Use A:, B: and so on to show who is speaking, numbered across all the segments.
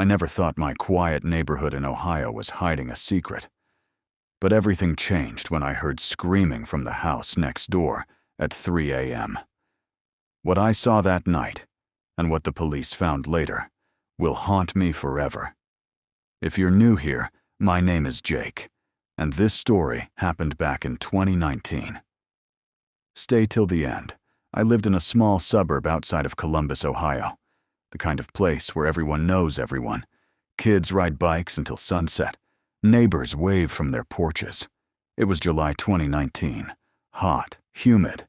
A: I never thought my quiet neighborhood in Ohio was hiding a secret. But everything changed when I heard screaming from the house next door at 3 a.m. What I saw that night, and what the police found later, will haunt me forever. If you're new here, my name is Jake, and this story happened back in 2019. Stay till the end. I lived in a small suburb outside of Columbus, Ohio, the kind of place where everyone knows everyone. Kids ride bikes until sunset. Neighbors wave from their porches. It was July 2019. Hot, humid.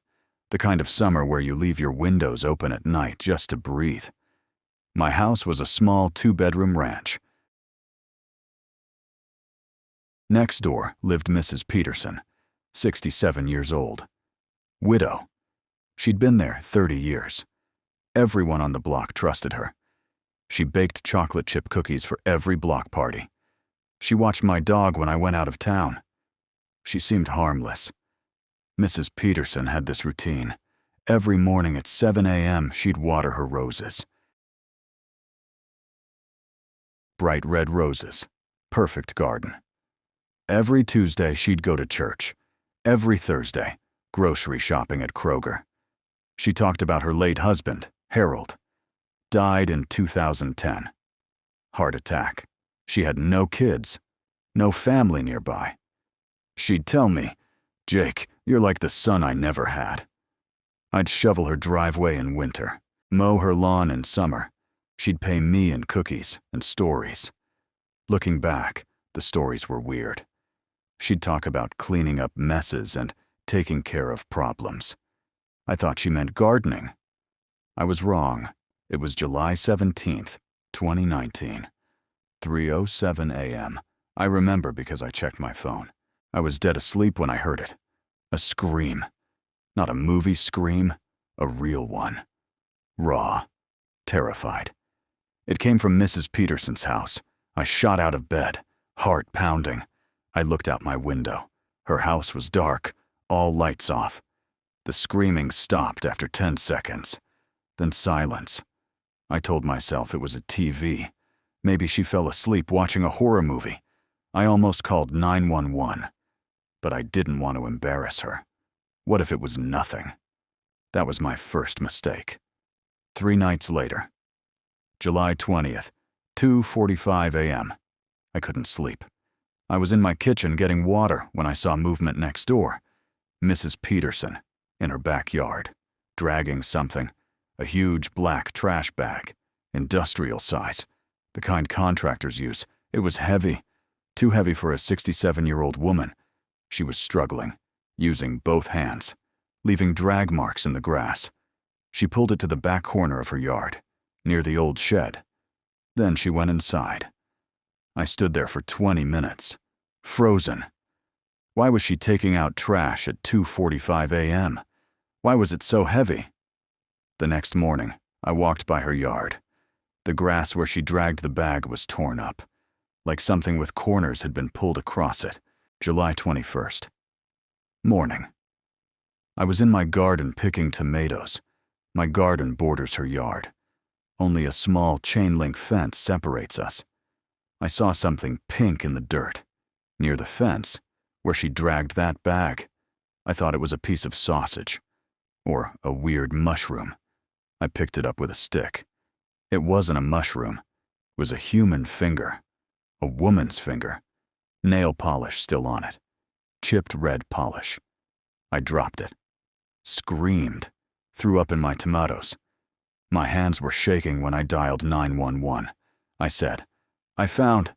A: The kind of summer where you leave your windows open at night just to breathe. My house was a small 2-bedroom ranch. Next door lived Mrs. Peterson, 67 years old. Widow. She'd been there 30 years. Everyone on the block trusted her. She baked chocolate chip cookies for every block party. She watched my dog when I went out of town. She seemed harmless. Mrs. Peterson had this routine. Every morning at 7 a.m., she'd water her roses. Bright red roses. Perfect garden. Every Tuesday, she'd go to church. Every Thursday, grocery shopping at Kroger. She talked about her late husband, Harold. Died in 2010. Heart attack. She had no kids, no family nearby. She'd tell me, "Jake, you're like the son I never had." I'd shovel her driveway in winter, mow her lawn in summer. She'd pay me in cookies and stories. Looking back, the stories were weird. She'd talk about cleaning up messes and taking care of problems. I thought she meant gardening. I was wrong. It was July 17th, 2019. 3:07 a.m. I remember because I checked my phone. I was dead asleep when I heard it. A scream. Not a movie scream, a real one. Raw. Terrified. It came from Mrs. Peterson's house. I shot out of bed, heart pounding. I looked out my window. Her house was dark, all lights off. The screaming stopped after 10 seconds. Then silence. I told myself it was a TV. Maybe she fell asleep watching a horror movie. I almost called 911. But I didn't want to embarrass her. What if it was nothing? That was my first mistake. 3 nights later. July 20th, 2:45 a.m. I couldn't sleep. I was in my kitchen getting water when I saw movement next door. Mrs. Peterson, in her backyard, dragging something, a huge black trash bag, industrial size, the kind contractors use. It was heavy, too heavy for a 67-year-old woman. She was struggling, using both hands, leaving drag marks in the grass. She pulled it to the back corner of her yard, near the old shed. Then she went inside. I stood there for 20 minutes, frozen. Why was she taking out trash at 2:45 a.m.? Why was it so heavy? The next morning, I walked by her yard. The grass where she dragged the bag was torn up, like something with corners had been pulled across it. July 21st. Morning. I was in my garden picking tomatoes. My garden borders her yard. Only a small chain-link fence separates us. I saw something pink in the dirt, near the fence, where she dragged that bag. I thought it was a piece of sausage, or a weird mushroom. I picked it up with a stick. It wasn't a mushroom. It was a human finger, a woman's finger, nail polish still on it, chipped red polish. I dropped it, screamed, threw up in my tomatoes. My hands were shaking when I dialed 911. I said, I found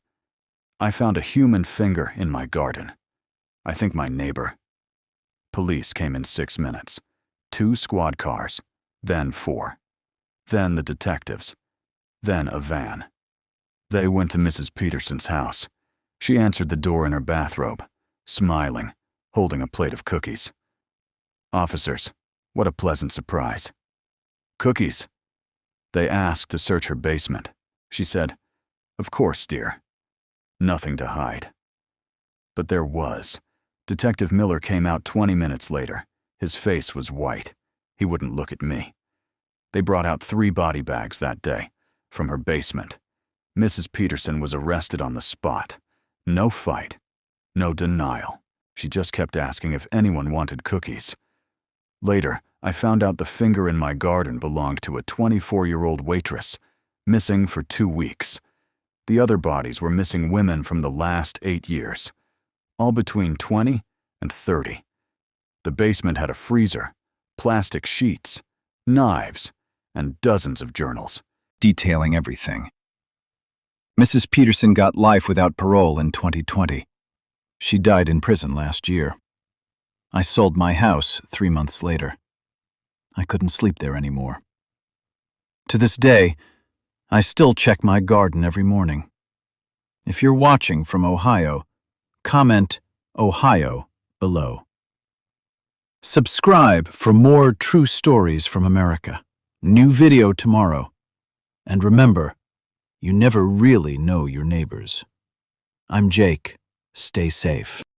A: a human finger in my garden. I think my neighbor. Police came in 6 minutes. 2 squad cars, then 4. Then the detectives. Then a van. They went to Mrs. Peterson's house. She answered the door in her bathrobe, smiling, holding a plate of cookies. Officers, what a pleasant surprise. Cookies. They asked to search her basement. She said, "Of course, dear." Nothing to hide. But there was. Detective Miller came out 20 minutes later. His face was white. He wouldn't look at me. They brought out 3 body bags that day, from her basement. Mrs. Peterson was arrested on the spot. No fight. No denial. She just kept asking if anyone wanted cookies. Later, I found out the finger in my garden belonged to a 24-year-old waitress, missing for 2 weeks. The other bodies were missing women from the last 8 years, all between 20 and 30. The basement had a freezer, plastic sheets, knives, and dozens of journals,
B: detailing everything. Mrs. Peterson got life without parole in 2020. She died in prison last year. I sold my house 3 months later. I couldn't sleep there anymore. To this day, I still check my garden every morning. If you're watching from Ohio, comment Ohio below. Subscribe for more true stories from America. New video tomorrow. And remember, you never really know your neighbors. I'm Jake. Stay safe.